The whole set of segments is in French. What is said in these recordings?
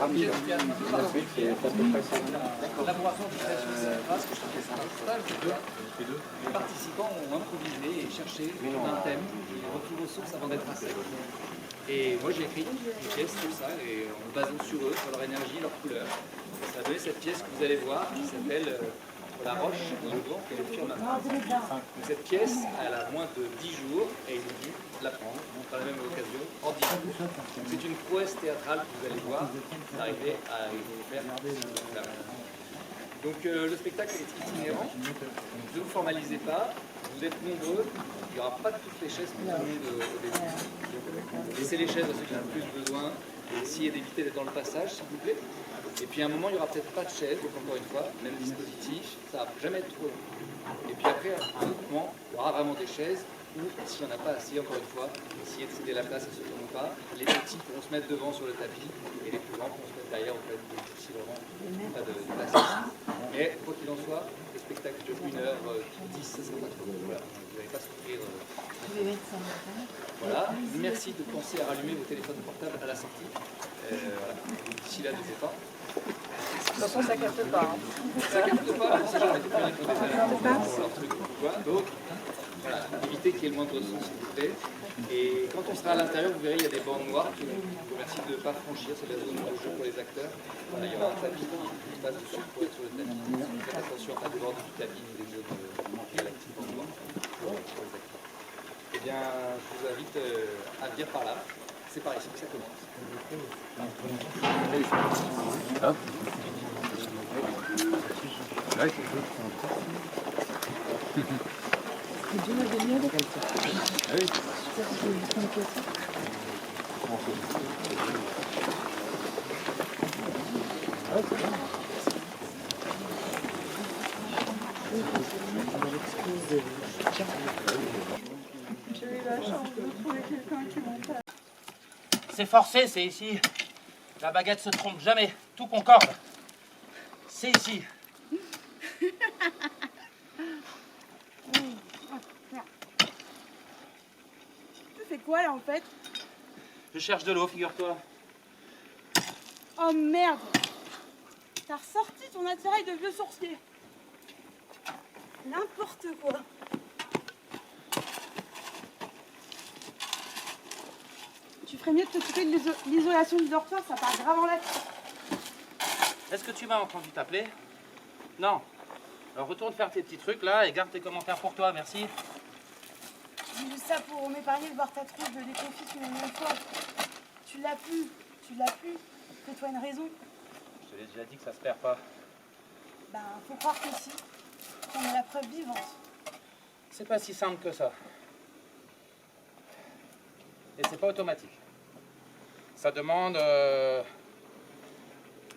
pièce qui est un peu par l'élaboration du test sur cette phrase que je trouvais ça stage, les participants ont improvisé et cherché un thème et retour aux sources avant d'être à sec. Et moi j'ai écrit une pièce comme ça, et en me basant sur eux, sur leur énergie, leur couleur. Ça a donné cette pièce que vous allez voir, qui s'appelle La Roche dans le Grand, qui est le firmament. Donc cette pièce, elle a moins de 10 jours, et ils ont dû l'apprendre, par la même occasion, en 10 jours. C'est une prouesse théâtrale que vous allez voir, d'arriver à faire ça. Donc le spectacle est itinérant, ne vous formalisez pas, vous êtes nombreux, il n'y aura pas toutes les chaises pour tout le monde au début. Donc laissez les chaises à ceux qui en ont plus besoin, et essayez d'éviter d'être dans le passage s'il vous plaît. Et puis à un moment il n'y aura peut-être pas de chaises, donc encore une fois, même dispositif, ça ne va jamais être trop long. Et puis après, à un autre moment, il y aura vraiment des chaises, ou s'il n'y en a pas assez, encore une fois, essayez de céder la place à ceux qui n'en ont pas. Les petits pourront se mettre devant sur le tapis, et les plus grands pourront se mettre derrière auprès de si vraiment pas de place. Mais quoi qu'il en soit, le spectacle dure 1h10, ça sera pas trop. Voilà, vous n'allez pas souffrir. Voilà, merci de penser à rallumer vos téléphones portables à la sortie. Voilà. D'ici là, n'hésitez pas. De toute façon, ça capte pas. Ça capte pas, on sait jamais de faire des trucs. Donc, voilà, évitez qu'il y ait le moindre son, s'il vous plaît. Et quand on sera à l'intérieur, vous verrez, il y a des bandes noires qui vous remercient de ne pas franchir, c'est la zone de jeu pour les acteurs. Voilà, il y aura un tapis qui passe dessus pour être sur le tapis. Faites attention à déborder du tapis ou des zones galactiques en noir pour les acteurs. Eh bien, je vous invite à venir par là. C'est par ici que ça commence. Ah. J'ai eu la chance de trouver quelqu'un qui m'entend. C'est forcé, c'est ici. La baguette se trompe jamais. Tout concorde. C'est ici. Tu fais quoi là en fait? Je cherche de l'eau, figure-toi. Oh merde! T'as ressorti ton attirail de vieux sourcier. N'importe quoi. Tu ferais mieux de t'occuper de l'isolation du dortoir, ça part grave en lettres. Est-ce que tu m'as entendu t'appeler? Non. Alors retourne faire tes petits trucs là et garde tes commentaires pour toi, merci. J'ai juste ça pour m'épargner de voir ta trousse de déconfit une énième fois. Tu l'as plus, fais-toi une raison. Je te l'ai déjà dit que ça se perd pas. Ben, faut croire que si. T'en es la preuve vivante. C'est pas si simple que ça. Et c'est pas automatique. Ça demande,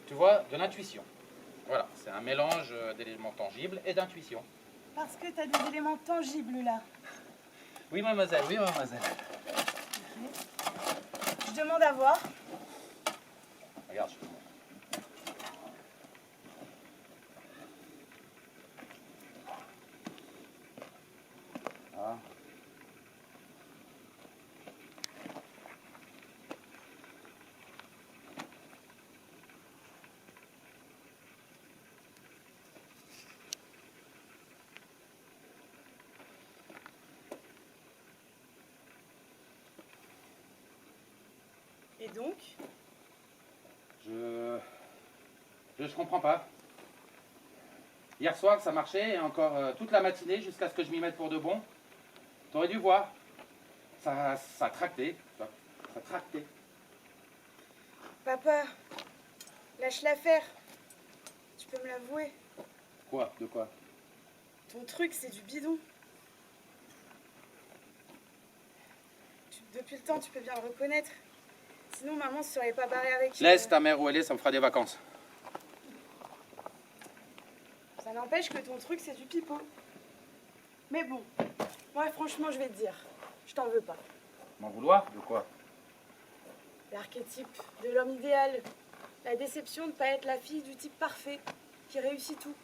tu vois, de l'intuition. Voilà, c'est un mélange d'éléments tangibles et d'intuition. Parce que t'as des éléments tangibles là. Oui, mademoiselle, oui, mademoiselle. Je demande à voir. Regarde, je te montre. Ah. Et donc? Je comprends pas. Hier soir, ça marchait, et encore toute la matinée, jusqu'à ce que je m'y mette pour de bon. T'aurais dû voir. Ça tractait. Ça tractait. Papa, lâche l'affaire. Tu peux me l'avouer. Quoi? De quoi? Ton truc, c'est du bidon. Depuis le temps, tu peux bien le reconnaître. Sinon, maman ne se serait pas barrée avec... Laisse ta mère où elle est, ça me fera des vacances. Ça n'empêche que ton truc, c'est du pipeau. Mais bon, moi, franchement, je vais te dire, je t'en veux pas. M'en vouloir? De quoi? L'archétype de l'homme idéal. La déception de ne pas être la fille du type parfait, qui réussit tout.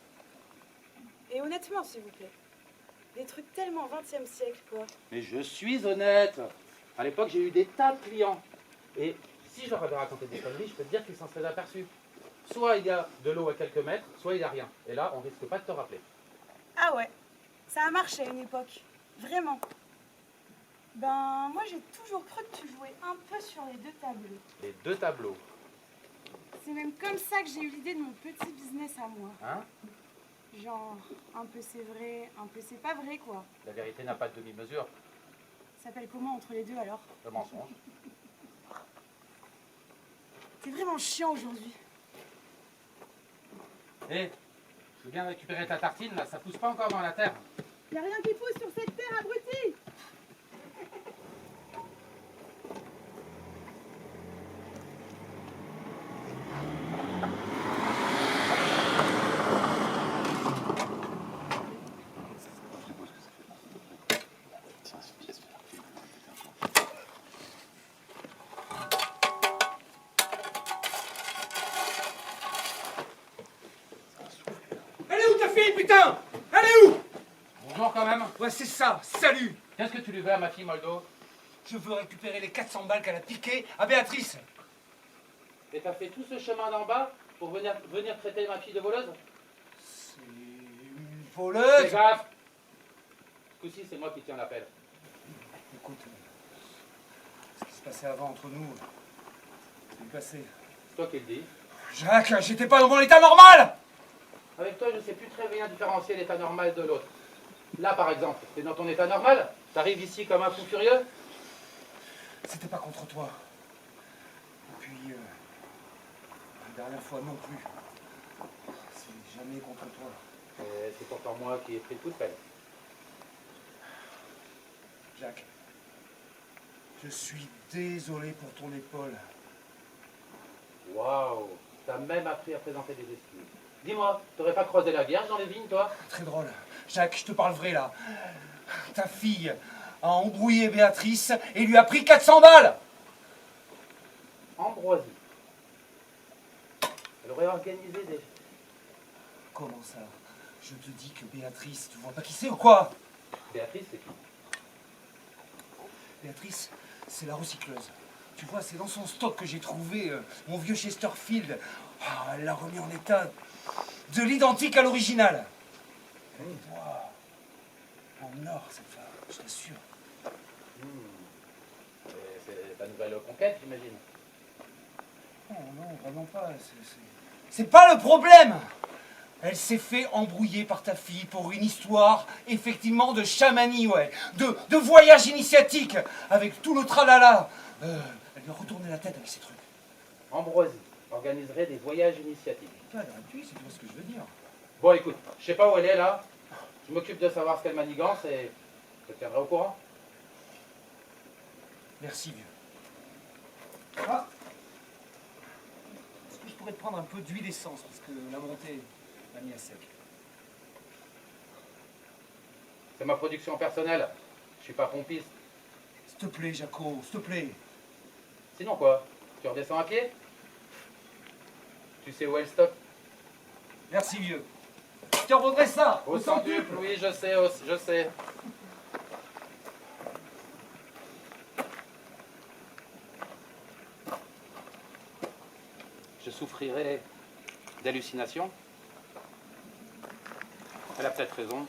Et honnêtement, s'il vous plaît, des trucs tellement 20e siècle, quoi. Mais je suis honnête. À l'époque, j'ai eu des tas de clients. Et Si je leur avais raconté des conneries, je peux te dire qu'ils s'en seraient aperçus. Soit il y a de l'eau à quelques mètres, soit il n'y a rien. Et là, on risque pas de te rappeler. Ah ouais, ça a marché à une époque. Vraiment. Ben, moi j'ai toujours cru que tu jouais un peu sur les deux tableaux. Les deux tableaux. C'est même comme ça que j'ai eu l'idée de mon petit business à moi. Hein? Genre, un peu c'est vrai, un peu c'est pas vrai quoi. La vérité n'a pas de demi-mesure. Ça s'appelle comment entre les deux alors? Le mensonge. C'est vraiment chiant aujourd'hui. Hé, je veux bien récupérer ta tartine, là, ça pousse pas encore dans la terre. Y'a rien qui pousse sur cette terre, abruti! Elle est où ta fille, putain? Elle est où? Bonjour quand même. Ouais, c'est ça, salut! Qu'est-ce que tu lui veux à ma fille Moldo? Je veux récupérer les 400 balles qu'elle a piquées à Béatrice. Et t'as fait tout ce chemin d'en bas pour venir traiter ma fille de voleuse? C'est une Fais voleuse. gaffe! Ce coup-ci, c'est moi qui tiens l'appel. Écoute, ce qui se passait avant entre nous, c'est du passé. C'est toi qui le dis. Jacques, j'étais pas dans mon état normal! Avec toi, je ne sais plus très bien différencier l'état normal de l'autre. Là, par exemple, t'es dans ton état normal? T'arrives ici comme un fou furieux? C'était pas contre toi. Et puis, la dernière fois non plus. C'est jamais contre toi. Et c'est pourtant moi qui ai pris le coup de pelle. Jacques, je suis désolé pour ton épaule. Waouh! T'as même appris à présenter des excuses. Dis-moi, t'aurais pas creusé la vierge dans les vignes, toi? Très drôle. Jacques, je te parle vrai là. Ta fille a embrouillé Béatrice et lui a pris 400 balles! Ambroisie. Elle aurait organisé des... Comment ça? Je te dis que Béatrice, tu vois pas qui c'est ou quoi? Béatrice, c'est qui? Béatrice, c'est la recycleuse. Tu vois, c'est dans son stock que j'ai trouvé mon vieux Chesterfield. Ah, elle l'a remis en état de l'identique à l'original. Elle est noire. En or, cette femme, je t'assure. C'est ta nouvelle conquête, j'imagine. Non, non, vraiment pas. C'est pas le problème! Elle s'est fait embrouiller par ta fille pour une histoire, effectivement, de chamanie, ouais. De voyage initiatique, avec tout le tralala. Elle lui a retourné la tête avec ces trucs. Ambroisie organiserait des voyages initiatiques. Pas gratuit, c'est tout ce que je veux dire. Bon, écoute, je sais pas où elle est, là. Je m'occupe de savoir ce qu'elle manigance et je te tiendrai au courant. Merci, vieux. Ah! Est-ce que je pourrais te prendre un peu d'huile d'essence, parce que la montée m'a mis à sec. C'est ma production personnelle. Je suis pas pompiste. S'il te plaît, Jaco, s'il te plaît. Sinon quoi? Tu redescends à pied? Tu sais où est le stock? Merci, vieux. Je te revaudrai ça. Au centuple, oui, je sais, je sais. Je souffrirai d'hallucinations. Elle a peut-être raison.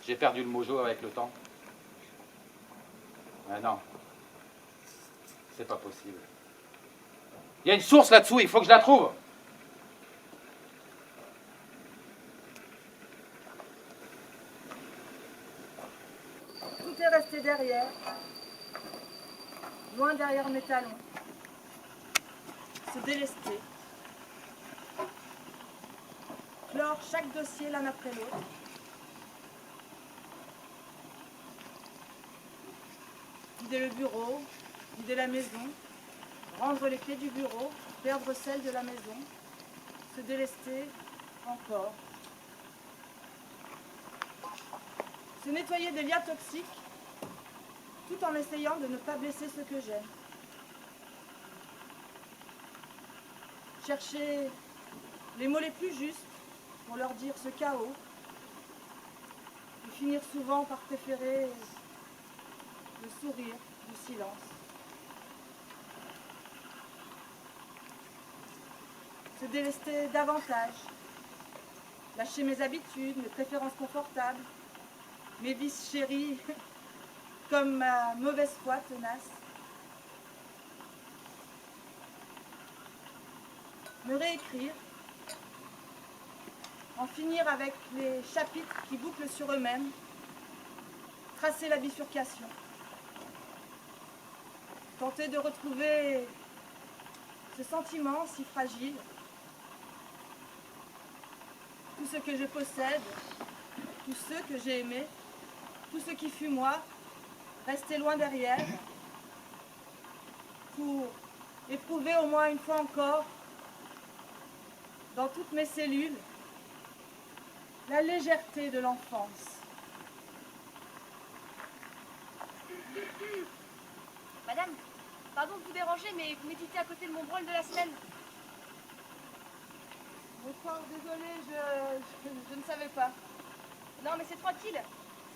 J'ai perdu le mojo avec le temps. Mais non. C'est pas possible. Il y a une source là-dessous, il faut que je la trouve. Tout est resté derrière, loin derrière mes talons, se délester, clore chaque dossier l'un après l'autre, vider le bureau, vider la maison, rendre les clés du bureau, perdre celle de la maison, se délester encore. Se nettoyer des liens toxiques, tout en essayant de ne pas blesser ceux que j'aime. Chercher les mots les plus justes pour leur dire ce chaos, et finir souvent par préférer le sourire du silence. se délester davantage, lâcher mes habitudes, mes préférences confortables, mes vices chéris, comme ma mauvaise foi tenace. Me réécrire, en finir avec les chapitres qui bouclent sur eux-mêmes, tracer la bifurcation, tenter de retrouver ce sentiment si fragile, tout ce que je possède, tous ceux que j'ai aimés, tout ce qui fut moi, rester loin derrière, pour éprouver au moins une fois encore, dans toutes mes cellules, la légèreté de l'enfance. Madame, pardon de vous déranger, mais vous méditez à côté de mon brol de la semaine. Bonsoir, désolée, je ne savais pas. Non, mais c'est tranquille.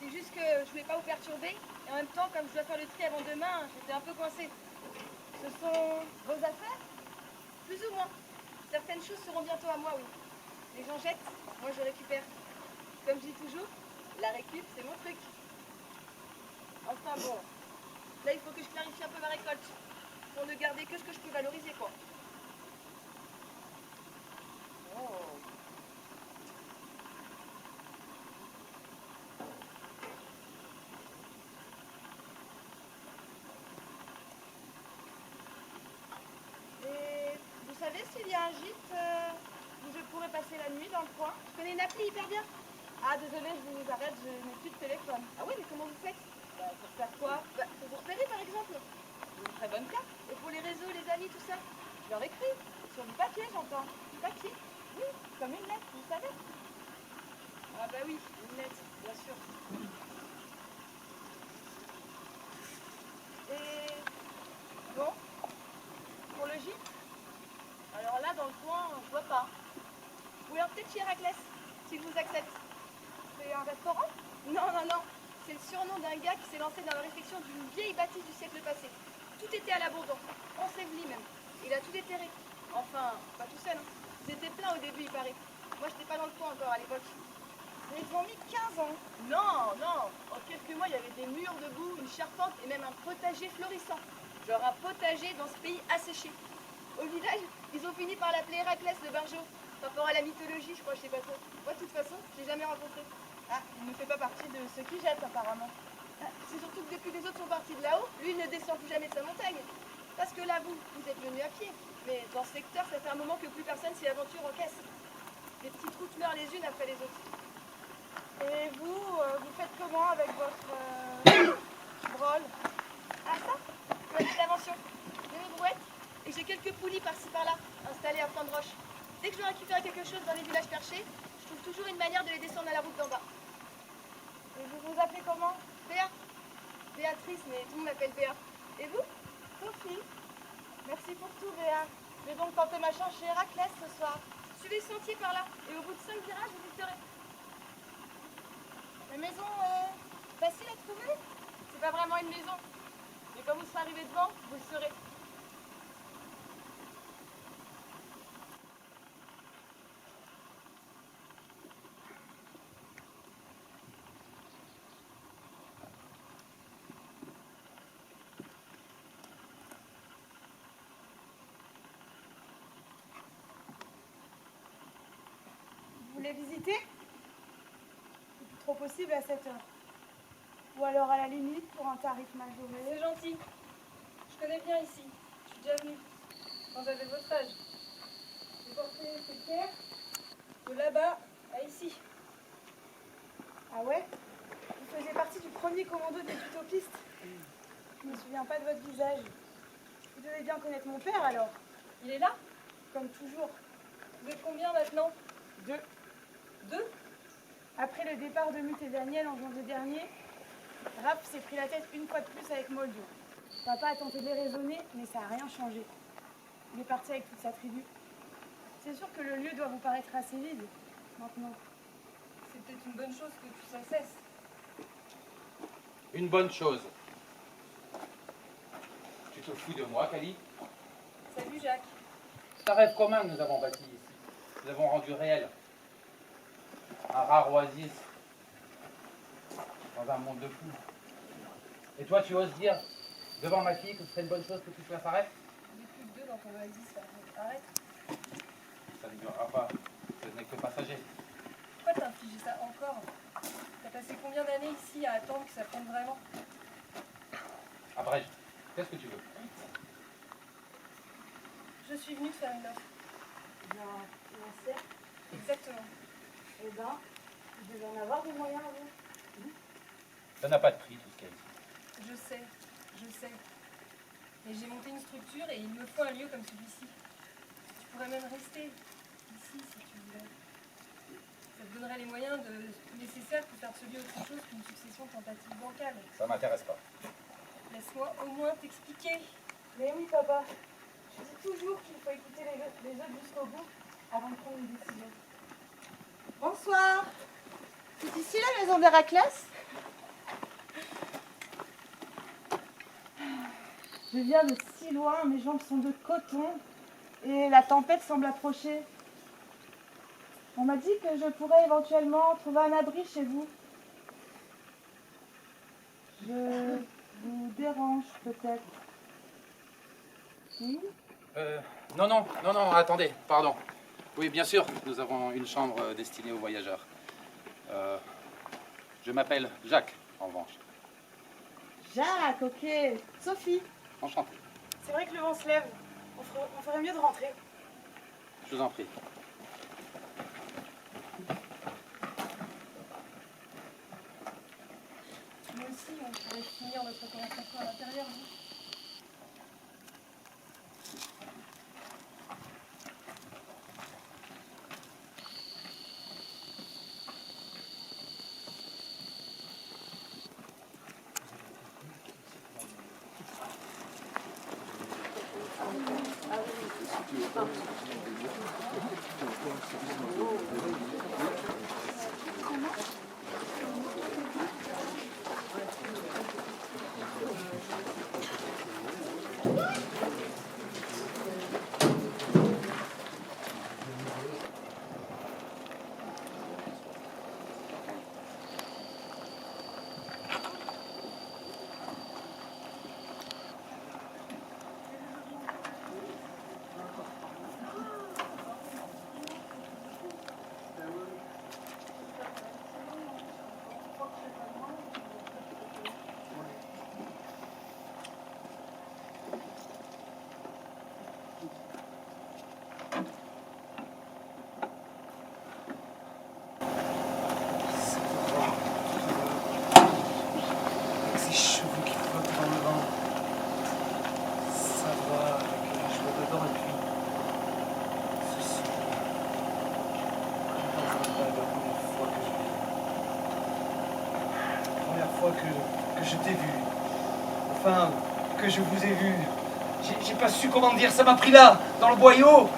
C'est juste que je voulais pas vous perturber. Et en même temps, comme je dois faire le tri avant demain, j'étais un peu coincée. Ce sont vos affaires? Plus ou moins. Certaines choses seront bientôt à moi, oui. Les gens jettent, moi je récupère. Comme je dis toujours, la récup, c'est mon truc. Enfin bon, là il faut que je clarifie un peu ma récolte. Pour ne garder que ce que je peux valoriser, quoi. Oh. Et vous savez s'il y a un gîte où je pourrais passer la nuit dans le coin? Je connais une appli hyper bien. Ah, désolée, je vous arrête, je n'ai plus de téléphone. Ah oui, mais comment vous faites? Pour faire quoi? Pour vous repérer par exemple. Une très bonne carte. Et pour les réseaux, les amis, tout ça? Je leur écris. Sur du papier, j'entends. Du papier? Oui, comme une lettre, vous savez. Ah bah oui, une lettre, bien sûr. Et bon, pour le gîte? Alors là, dans le coin, je vois pas. Ou alors peut-être chez Héraclès, s'il vous accepte. C'est un restaurant? Non, non, non. C'est le surnom d'un gars qui s'est lancé dans la réfection d'une vieille bâtisse du siècle passé. Tout était à l'abandon, enseveli même. Il a tout déterré. Enfin, pas tout seul. Hein. Ils étaient pleins au début, il paraît. Moi, j'étais pas dans le coin encore à l'époque. Mais ils ont mis 15 ans. Non, non. En quelques mois, il y avait des murs debout, une charpente et même un potager florissant. Genre un potager dans ce pays asséché. Au village, ils ont fini par l'appeler Héraclès le Barjot. Par rapport à la mythologie, je crois, je sais pas trop. Moi, de toute façon, je l'ai jamais rencontré. Ah, il ne fait pas partie de ceux qui jettent, apparemment. C'est surtout que depuis que les autres sont partis de là-haut, lui il ne descend plus jamais de sa montagne. Parce que là, vous êtes venu à pied. Mais dans ce secteur, ça fait un moment que plus personne s'y aventure en caisse. Les petites routes meurent les unes après les autres. Et vous, vous faites comment avec votre brol? Ah ça, c'est ma petite invention. J'ai mes brouettes et j'ai quelques poulies par-ci par-là, installées à flanc de roche. Dès que je dois récupérer quelque chose dans les villages perchés, je trouve toujours une manière de les descendre à la route d'en bas. Et vous vous appelez comment? Béa. Béatrice, mais tout le monde m'appelle Béa. Et vous? Sophie. Merci pour tout, Béa. Je vais donc tenter ma chance chez Héraclès ce soir. Suivez le sentier par là, et au bout de 5 virages, vous y serez. La maison est facile à trouver? C'est pas vraiment une maison, mais quand vous serez arrivé devant, vous le saurez. Vous voulez visiter? C'est plus trop possible à cette heure. Ou alors à la limite pour un tarif majoré. C'est gentil. Je connais bien ici. Je suis déjà venue. Quand j'avais votre âge. J'ai porté ces pierres de là-bas à ici. Ah ouais? Vous faisiez partie du premier commando des utopistes. Je me souviens pas de votre visage. Vous devez bien connaître mon père alors. Il est là? Comme toujours. Vous êtes combien maintenant? 2. 2? Après le départ de Mute et Daniel en janvier dernier, Raph s'est pris la tête une fois de plus avec Moldio. Papa a tenté de les raisonner, mais ça n'a rien changé. Il est parti avec toute sa tribu. C'est sûr que le lieu doit vous paraître assez vide, maintenant. C'est peut-être une bonne chose que tout ça cesse. Une bonne chose. Tu te fous de moi, Cali? Salut Jacques. C'est un rêve commun que nous avons bâti ici. Nous l'avons rendu réel. Un rare oasis dans un monde de fous. Et toi, tu oses dire devant ma fille que ce serait une bonne chose que tout cela s'arrête? Il n'y a plus que deux dans ton oasis, arrête. Ça ne durera pas. Ce n'est que passager. Pourquoi t'as infligé ça encore? T'as passé combien d'années ici à attendre que ça prenne vraiment? Abrège, qu'est-ce que tu veux? Je suis venue te faire une offre. Bien sûr. Exactement. Eh ben, vous devez en avoir des moyens, vous. Ça n'a pas de prix tout ce qu'il y a ici. Je sais. Mais j'ai monté une structure et il me faut un lieu comme celui-ci. Tu pourrais même rester ici si tu voulais. Ça te donnerait les moyens nécessaires pour faire de ce lieu autre chose qu'une succession de tentatives bancales. Ça m'intéresse pas. Laisse-moi au moins t'expliquer. Mais oui, papa. Je dis toujours qu'il faut écouter les autres jusqu'au bout avant de prendre une décision. Bonsoir. C'est ici la maison d'Héraclès? Je viens de si loin, mes jambes sont de coton et la tempête semble approcher. On m'a dit que je pourrais éventuellement trouver un abri chez vous. Je vous dérange peut-être. Oui? Non, attendez, pardon. Oui, bien sûr, nous avons une chambre destinée aux voyageurs. Je m'appelle Jacques, en revanche. Jacques, ok. Sophie. Enchanté, C'est vrai que le vent se lève. On ferait mieux de rentrer. je vous en prie. Nous aussi, on pourrait finir notre conversation à l'intérieur. Non? Ces cheveux qui flottent dans le vent. Sa voix avec les cheveux dedans et puis ce sourire. Comme dans un bal la première fois que je t'ai vu. Enfin, que je vous ai vu. J'ai pas su comment dire, ça m'a pris là, dans le boyau.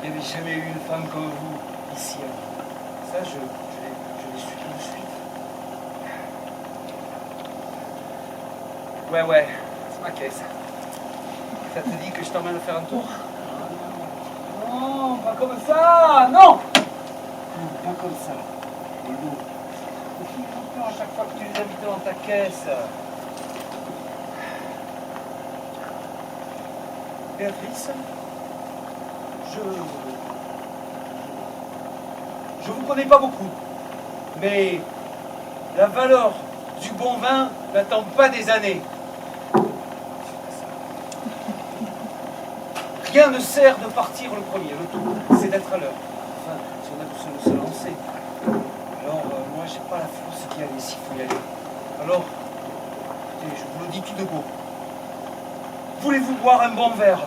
Il n'y avait jamais eu une femme comme vous ici. Ça, je l'ai su tout de suite. Ouais, c'est ma caisse. Ça te dit que je t'emmène faire un tour? Non, pas comme ça, non! Non, pas comme ça. Non. Il faut à chaque fois que tu les invites dans ta caisse. Béatrice, je vous connais pas beaucoup, mais la valeur du bon vin n'attend pas des années. Rien ne sert de partir le premier, le tout, c'est d'être à l'heure. Enfin, si on a besoin de se lancer. Alors, moi, j'ai pas la force d'y aller s'il faut y aller. Alors, écoutez, je vous le dis tout de go. Voulez-vous boire un bon verre?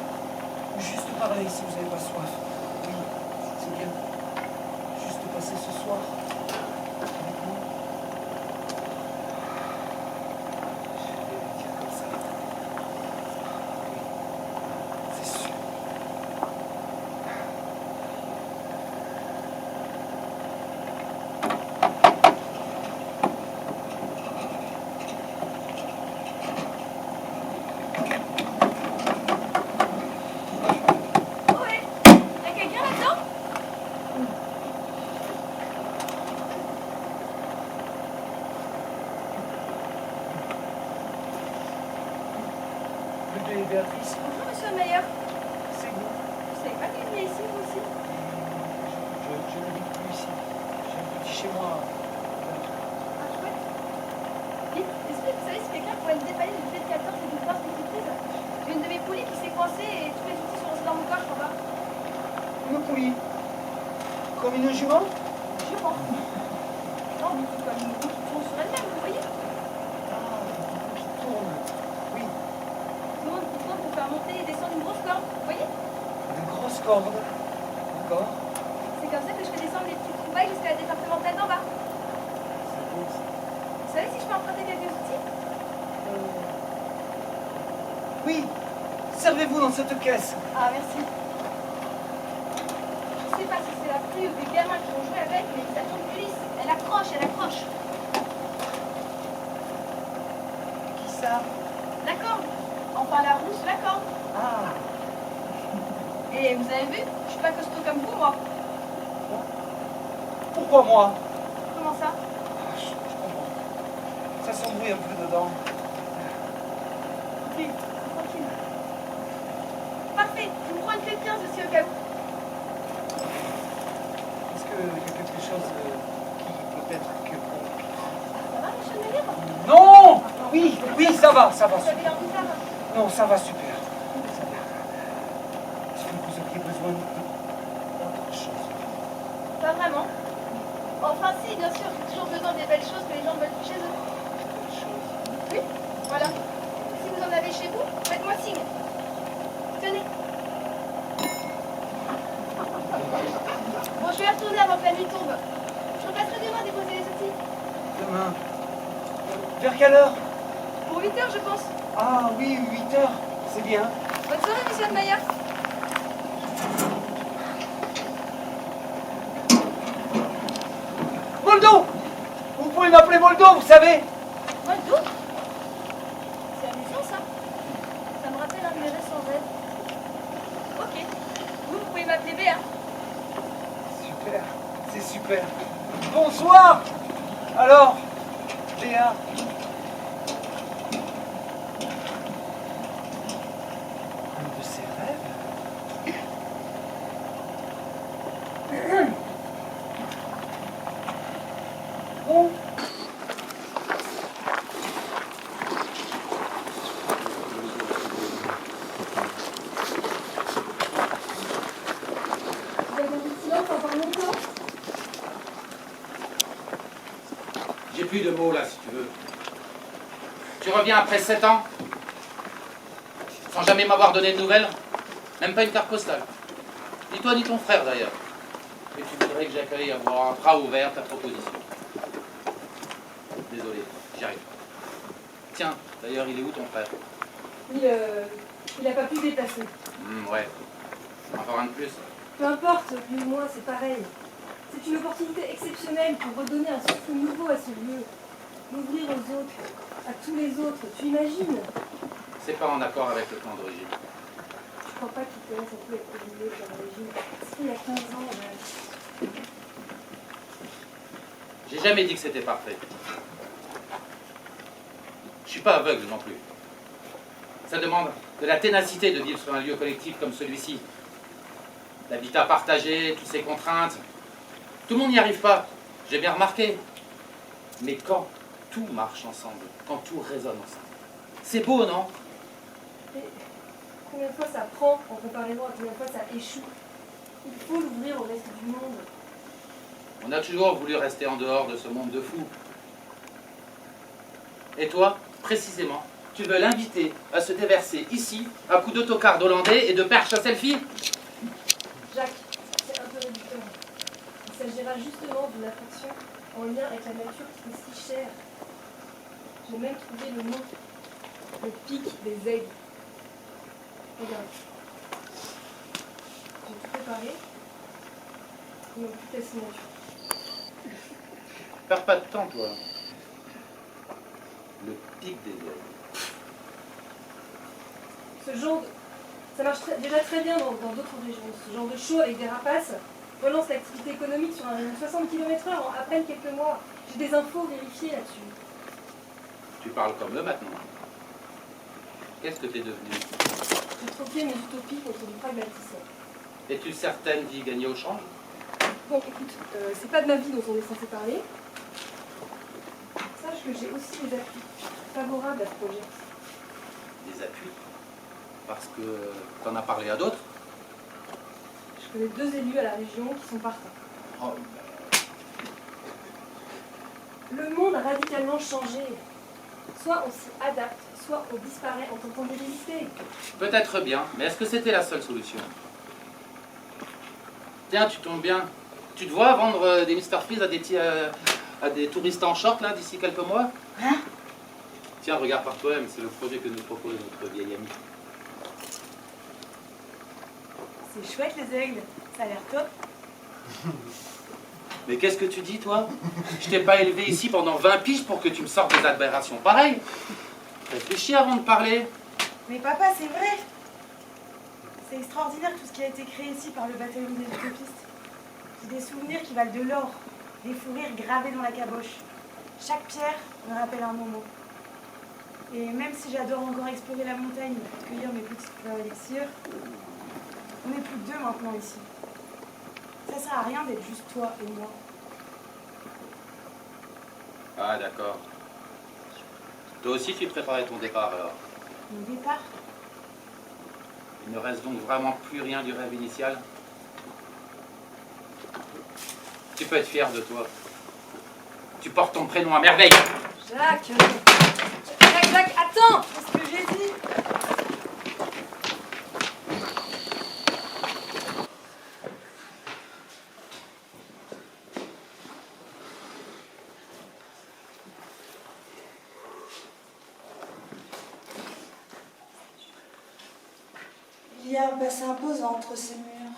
Ou juste parler si vous n'avez pas soif? Oui, c'est bien. Juste passer ce soir avec nous. Je vais le dire comme ça. Oui, c'est sûr. Béatrice. Bonjour, monsieur Meyer. C'est vous. Vous savez pas qu'il venait ici, vous aussi? Je n'habite plus ici. J'ai un petit chez moi. Ah, chouette. Dites, est-ce que vous savez si quelqu'un pourrait me dépanner du fait de 14 et d'une grosses petite prise? J'ai une de mes poulies qui s'est coincée et tous les outils sont restés dans mon coche en bas. Une poulie. Comme une jument? Je pense. Non, du coup, comme une roue qui tourne sur elle-même, vous voyez? Ah, qui tourne. Oui, Tourne, qui tourne pour faire monter et descendre une grosse corde, vous voyez? une grosse corde. D'accord. C'est comme ça que je fais descendre les petites trouvailles jusqu'à la départementale d'en bas. C'est beau ça. Vous savez si je peux emprunter quelques outils? Oui, servez-vous dans cette caisse. Ah, merci. Je sais pas si c'est la pluie ou des gamins qui vont jouer avec, mais ça tourne plus lisse. Elle accroche, elle accroche. Qui ça? La corde. Enfin, la roue sur la corde. Ah, Et vous avez vu? Je suis pas costaud comme vous, moi. pourquoi moi? Comment ça? Ah, je comprends. Ça s'embrouille un peu dedans. Ok, tranquille. Parfait. Je vous prends une clé de 15 aussi au cas où. Est-ce qu'il y a quelque chose qui peut-être que... Ça va, monsieur Meyer? Non! Oui, oui, ça va, ça va. Vous avez l'air bizarre. Non, ça va super. Ça va. Est-ce que vous auriez besoin d'autre chose? Pas vraiment. Enfin, si, bien sûr, j'ai toujours besoin des belles choses que les gens veulent chez eux. Autre chose. Oui, voilà. Si vous en avez chez vous, faites-moi signe. Tenez. Bon, je vais retourner avant que la nuit tombe. Je repasserai demain déposer les outils. Demain. Vers quelle heure? Pour 8 heures, je pense. Ah oui, 8 heures. C'est bien. Bonne soirée, monsieur Admayer. Moldo! Vous pouvez m'appeler Moldo, vous savez? Moi, le dos. C'est amusant, ça. Ça me rappelle un de mes récents rêves. Ok. Vous pouvez m'appeler Béa. Super, c'est super. Bonsoir! Alors, Léa? Un de ses rêves? Bon. Vous avez envie de silence encore longtemps? J'ai plus de mots là, si tu veux. Tu reviens après 7 ans, sans jamais m'avoir donné de nouvelles, même pas une carte postale. Ni toi ni ton frère d'ailleurs. Et tu voudrais que j'accueille à bras ouverts ta proposition. Désolé, j'y arrive. Tiens, d'ailleurs, il est où ton frère? Il a pas pu se déplacer. Ouais. Encore un de plus. Peu importe, lui ou moi, c'est pareil. C'est une opportunité exceptionnelle pour redonner un souffle nouveau à ce lieu. L'ouvrir aux autres, à tous les autres. Tu imagines? C'est pas en accord avec le plan d'origine. Je crois pas qu'il connaisse un peu être éliminé comme origine. C'était il y a 15 ans, ouais. J'ai jamais dit que c'était parfait. Je suis pas aveugle non plus. Ça demande de la ténacité de vivre sur un lieu collectif comme celui-ci. L'habitat partagé, toutes ces contraintes. Tout le monde n'y arrive pas, j'ai bien remarqué. Mais quand tout marche ensemble, quand tout résonne ensemble, c'est beau, non? Et combien de fois ça prend en comparaison à combien de fois ça échoue? Il faut l'ouvrir au reste du monde. On a toujours voulu rester en dehors de ce monde de fous. Et toi, précisément, tu veux l'inviter à se déverser ici, à coups d'autocar d'Hollandais et de perches à selfie? Jacques, c'est un peu réducteur. Il s'agira justement d'une attraction en lien avec la nature qui est si chère. J'ai même trouvé le nom. Le pic des aigles. Regarde. J'ai tout préparé. Ils n'ont plus ta signature. Perds pas de temps, toi. Le pic des ailes. Ce genre de... Ça marche déjà très bien dans d'autres régions. Ce genre de show avec des rapaces relance l'activité économique sur un rayon de 60 km/h en à peine quelques mois. J'ai des infos vérifiées là-dessus. Tu parles comme eux maintenant. Qu'est-ce que t'es devenu? J'ai troqué mes utopies contre du pragmatisme. Es-tu certaine d'y gagner au change? Bon, écoute, c'est pas de ma vie dont on est censé parler. Sache que j'ai aussi des appuis favorables à ce projet. Des appuis? Parce que t'en as parlé à d'autres? Je connais 2 élus à la région qui sont partants. Oh, Le monde a radicalement changé. Soit on s'y adapte, soit on disparaît en tentant d'éviter. peut-être bien, mais est-ce que c'était la seule solution? Tiens, tu tombes bien. Tu te vois vendre des Mr Freeze à des touristes en short là d'ici quelques mois? Hein? Tiens, regarde par toi-même, c'est le projet que nous propose notre vieille amie. C'est chouette les aigles, ça a l'air top. Mais qu'est-ce que tu dis, toi? Je t'ai pas élevé ici pendant 20 piges pour que tu me sortes des aberrations pareilles. Réfléchis avant de parler. Mais papa, c'est vrai. C'est extraordinaire tout ce qui a été créé ici par le bataillon des utopistes. J'ai des souvenirs qui valent de l'or, des fous rires gravés dans la caboche. Chaque pierre me rappelle un moment. Et même si j'adore encore explorer la montagne, cueillir mes petites fleurs élixir, on n'est plus que 2 maintenant ici. Ça sert à rien d'être juste toi et moi. Ah, d'accord. Toi aussi, tu préparais ton départ alors. Mon départ, Il ne reste donc vraiment plus rien du rêve initial. Tu peux être fier de toi. Tu portes ton prénom à merveille. Jacques Jacques, attends! c'est ce que j'ai dit. Il y a un bassin imposant entre ces murs.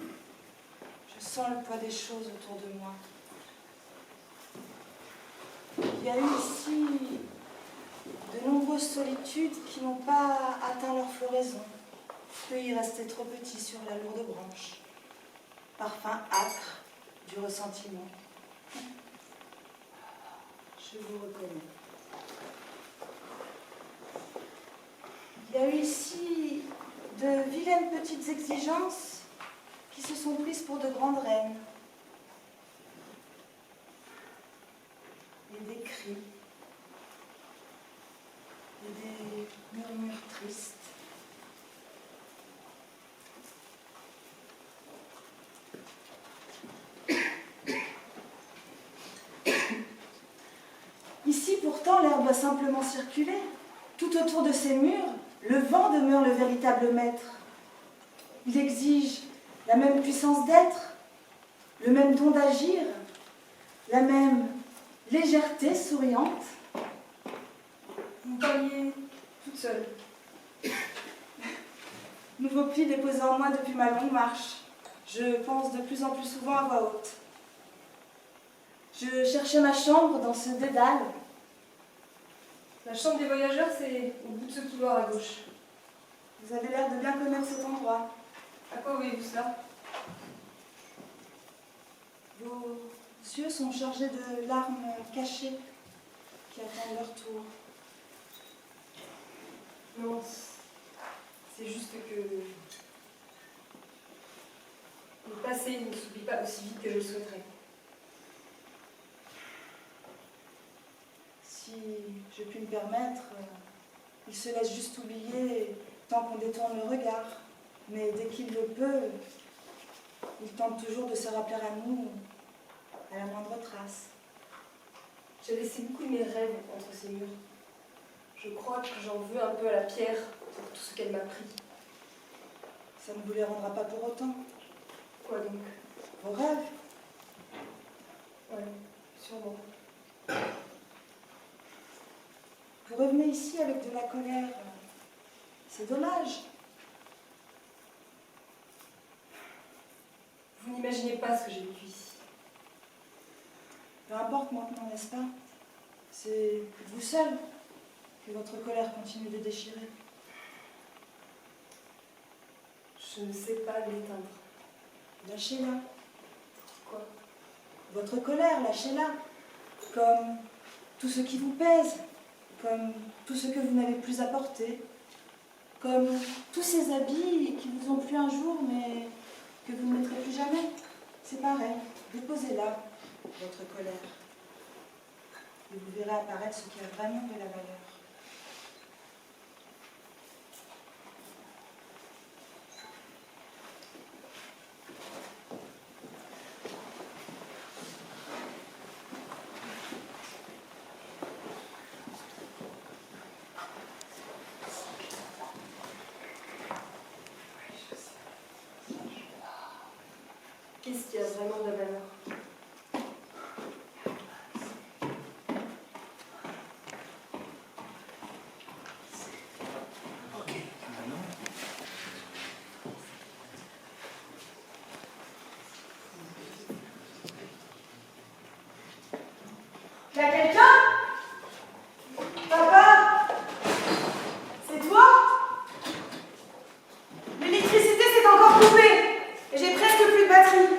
Je sens le poids des choses autour de moi. Il y a eu ici de nombreuses solitudes qui n'ont pas atteint leur floraison. Puis restaient trop petits sur la lourde branche. Parfum âcre du ressentiment. Je vous reconnais. Il y a eu ici de vilaines petites exigences qui se sont prises pour de grandes reines. Et des cris. Et des murmures tristes. Ici, pourtant, l'herbe a simplement circulé. Tout autour de ces murs, le vent demeure le véritable maître. Il exige la même puissance d'être, le même don d'agir, la même légèreté souriante. Vous parliez toute seule. Nouveau pli déposé en moi depuis ma longue marche. Je pense de plus en plus souvent à voix haute. Je cherchais ma chambre dans ce dédale. La chambre des voyageurs, c'est au bout de ce couloir à gauche. Vous avez l'air de bien connaître cet endroit. À quoi voyez-vous cela? Vos yeux sont chargés de larmes cachées qui attendent leur tour. Non, c'est juste que le passé ne s'oublie pas aussi vite que je le souhaiterais. Si je puis me permettre, il se laisse juste oublier tant qu'on détourne le regard. Mais dès qu'il le peut, il tente toujours de se rappeler à nous à la moindre trace. J'ai laissé beaucoup de mes rêves entre ces murs. Je crois que j'en veux un peu à la pierre pour tout ce qu'elle m'a pris. Ça ne vous les rendra pas pour autant. Quoi donc? Vos rêves. Ouais, sûrement. Vous revenez ici avec de la colère. C'est dommage. Vous n'imaginez pas ce que j'ai vécu ici. Peu importe maintenant, n'est-ce pas? C'est vous seul que votre colère continue de déchirer. Je ne sais pas l'éteindre. Lâchez-la. Quoi? Votre colère, lâchez-la. Comme tout ce qui vous pèse. Comme tout ce que vous n'avez plus à porter. Comme tous ces habits qui vous ont plu un jour, mais que vous ne mettrez plus jamais. C'est pareil. Déposez-la, votre colère. Et vous verrez apparaître ce qui a vraiment de la valeur. Qu'est-ce qui a vraiment de la valeur? Il y a quelqu'un? Papa? C'est toi? L'électricité s'est encore coupée et j'ai presque plus de batterie.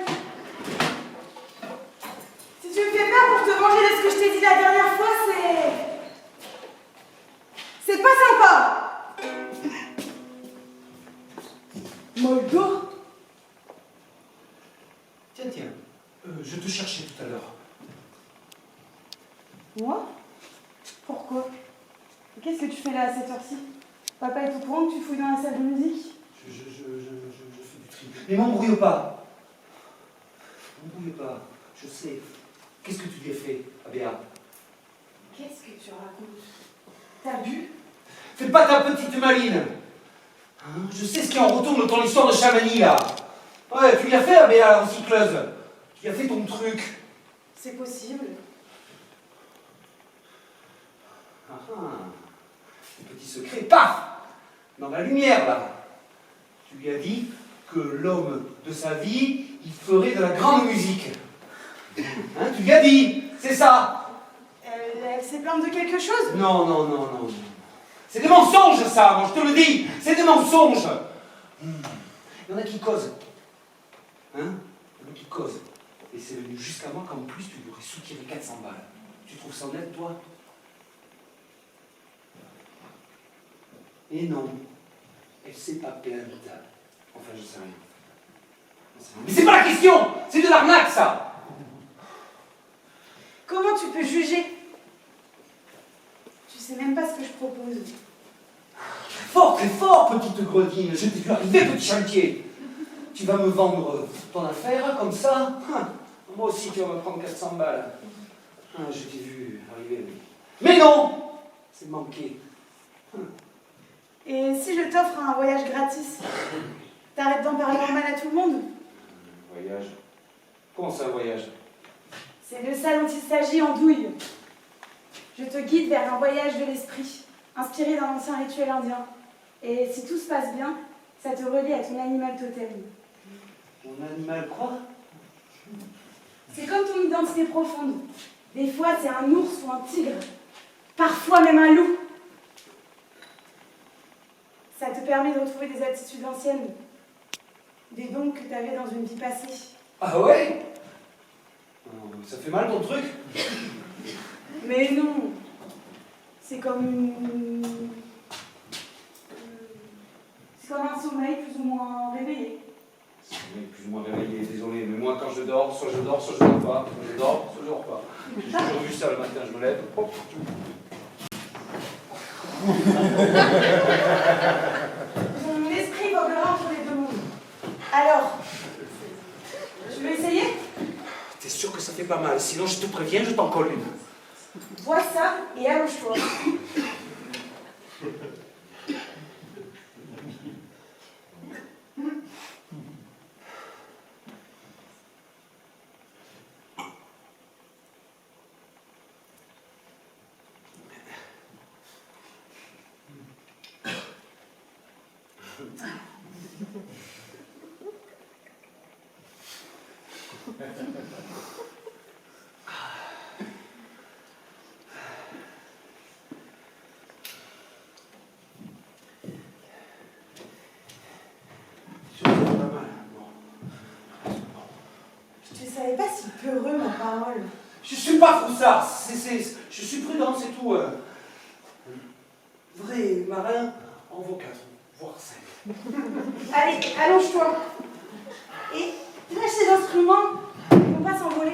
Si tu me fais peur pour te venger de ce que je t'ai dit la dernière fois, c'est pas sympa. Moldo? Tiens, tiens, je te cherchais tout à l'heure. Moi? Pourquoi? Qu'est-ce que tu fais là à cette heure-ci? Papa est au courant que tu fouilles dans la salle de musique? Je fais du tri. Mais m'embrouille pas. M'embrouille pas. Je sais. Qu'est-ce que tu lui as fait, Abéa? Qu'est-ce que tu racontes? T'as bu? Fais pas ta petite maline. Hein, je sais ce qui en retourne dans ton histoire de Chamonix, là. Ouais, tu l'as fait, Abéa, la recycleuse. Tu as fait ton truc. C'est possible. Ah ah. Un petit secret, paf! Dans la lumière, là. Tu lui as dit que l'homme de sa vie, il ferait de la grande musique. Hein, tu lui as dit, c'est ça. Elle s'est plainte de quelque chose? Non, non, non, non. C'est des mensonges, ça, moi, je te le dis. C'est des mensonges. Il y en a qui causent. Hein? Il y en a qui causent. Et c'est venu jusqu'à moi qu'en plus, tu lui aurais soutiré 400 balles. Tu trouves ça honnête, toi? Et non, elle s'est pas plainte. Enfin, je sais rien. Mais c'est pas la question! C'est de l'arnaque, ça! Comment tu peux juger? Tu sais même pas ce que je propose. Très fort, petite gredine. Je t'ai vu arriver, petit chantier. Tu vas me vendre ton affaire comme ça? Moi aussi, tu vas me prendre 400 balles. Je t'ai vu arriver. Mais non! C'est manqué. Et si je t'offre un voyage gratis, t'arrêtes d'en parler en mal à tout le monde? Voyage? Comment ça, voyage? C'est de ça dont il s'agit en douille. Je te guide vers un voyage de l'esprit, inspiré d'un ancien rituel indien. Et si tout se passe bien, ça te relie à ton animal totem. Mon animal quoi? C'est comme ton identité profonde. Des fois, c'est un ours ou un tigre. Parfois même un loup. Ça te permet de retrouver des attitudes anciennes. Des dons que tu avais dans une vie passée. Ah ouais? Ça fait mal ton truc? Mais non. C'est comme c'est comme un sommeil plus ou moins réveillé. Sommeil plus ou moins réveillé, désolé, mais moi quand je dors, soit je dors, soit je dors pas. Soit je dors, soit je dors pas. J'ai toujours vu ça le matin, je me lève. Hop. Ton esprit voguera entre les deux mondes. Alors, tu veux essayer? T'es sûr que ça fait pas mal? Sinon je te préviens, je t'en colle une. Bois ça et allonge-toi. Je savais pas si peureux, ma parole. Je suis pas froussard, je suis prudent, c'est tout. Vrai marin en vaut 4. voir ça. Allez, allonge-toi. Et lâche ces instruments. Ils ne vont pas s'envoler.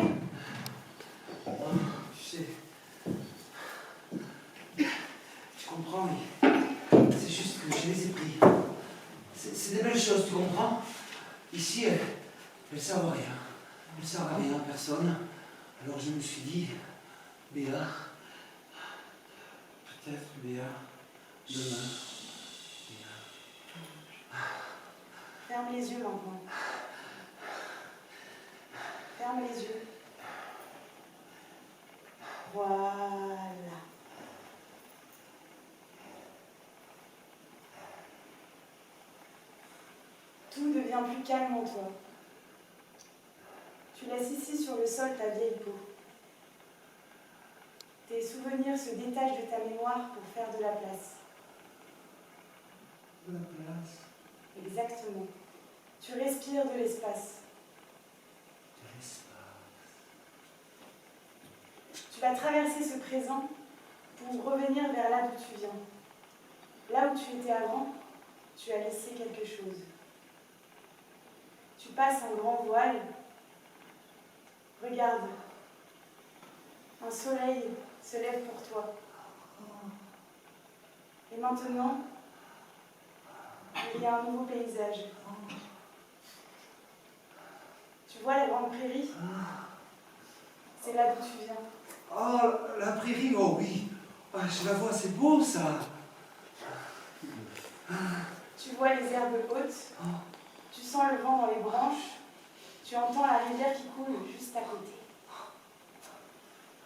Tu sais, tu comprends, c'est juste que je les ai pris. C'est des belles choses, tu comprends? Ici, elles servent à rien. Elles servent à rien, personne. Alors je me suis dit, Béa, peut-être Béa, demain. Ferme les yeux maintenant. Ferme les yeux. Voilà. Tout devient plus calme en toi. Tu laisses ici sur le sol ta vieille peau. Tes souvenirs se détachent de ta mémoire pour faire de la place. De la place. Exactement. Tu respires de l'espace. De l'espace. Tu vas traverser ce présent pour revenir vers là d'où tu viens. Là où tu étais avant, tu as laissé quelque chose. Tu passes un grand voile. Regarde. Un soleil se lève pour toi. Et maintenant, il y a un nouveau paysage. Tu vois la grande prairie? C'est là d'où tu viens. Oh, la prairie, oh oui. Ah, je la vois, c'est beau ça. Tu vois les herbes hautes. Tu sens le vent dans les branches. Tu entends la rivière qui coule juste à côté.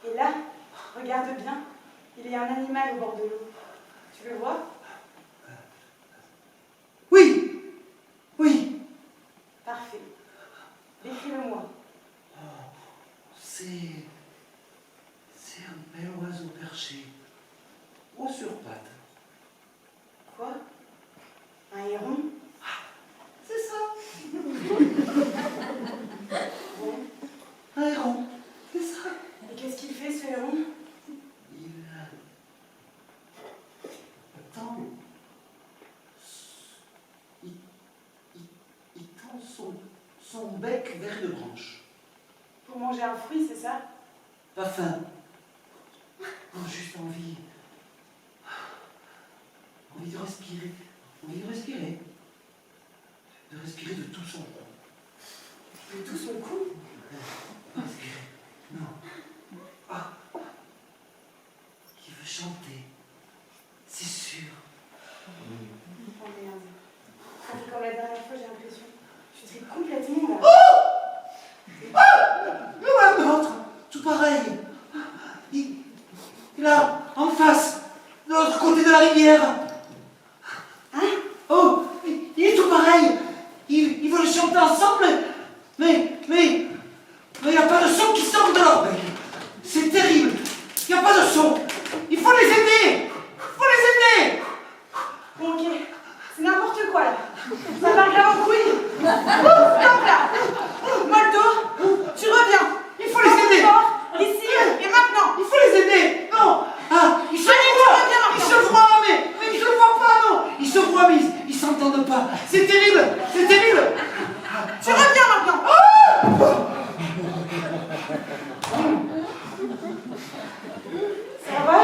Et là, regarde bien, il y a un animal au bord de l'eau. Tu le vois? Oui, oui. Parfait. Décris-le-moi. C'est un bel oiseau perché, haut sur pattes. Quoi? Un héron? C'est ça. Bon. Un héron, c'est ça. Et qu'est-ce qu'il fait, ce héron? Attends. Il tend son bec vers de branche. Pour manger un fruit, c'est ça? Pas faim. Non, juste envie. Envie de respirer. Envie de respirer. De respirer de tout son cou. De tout son cou? Respirer. Non. Ah. Qui veut chanter. C'est sûr. Oh merde. Ça fait comme la dernière fois, j'ai l'impression. Je suis complètement là. Le même autre. Tout pareil. Il a en face, de l'autre côté de la rivière. Hein? Oh, il est tout pareil. Ils veulent chanter ensemble, mais il n'y a pas de son qui sort de leur bec. C'est terrible. Il n'y a pas de son. Il faut les aider. Il faut les aider. Bon, ok. C'est n'importe quoi, là. Ça part grave en couille. Stop, là. Molto, tu reviens. Il faut les aider. Fort, ici et maintenant. Il faut les aider. Non. Ah, ils se voient. Ils se voient, mais ils se voient pas, non. Ils se voient, mais ils s'entendent pas. C'est terrible. C'est terrible. Tu reviens maintenant. Ça va?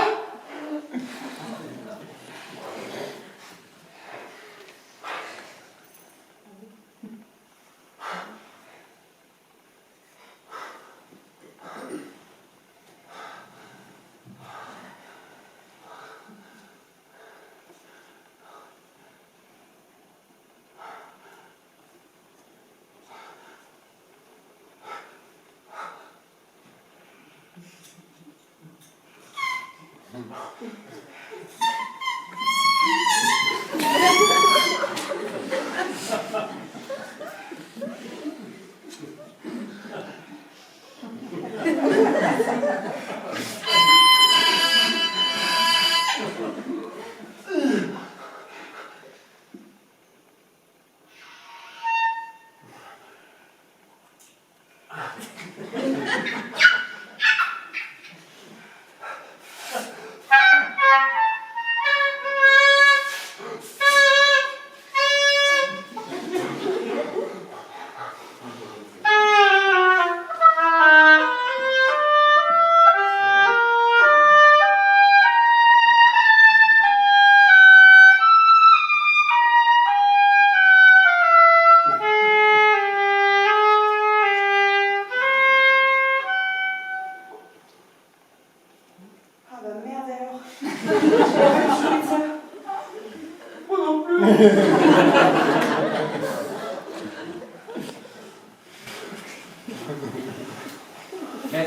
Qu'est-ce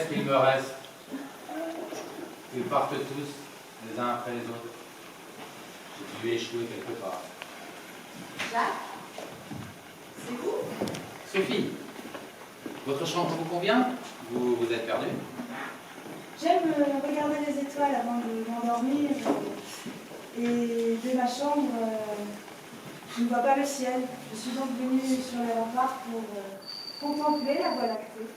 qu'il me reste? Ils partent tous, les uns après les autres. J'ai dû échouer quelque part. Jacques, c'est vous? Sophie, votre chambre vous convient? Vous vous êtes perdue? J'aime regarder les étoiles avant de m'endormir. Et de ma chambre, je ne vois pas le ciel. Je suis donc venue sur les remparts pour contempler la Voie lactée.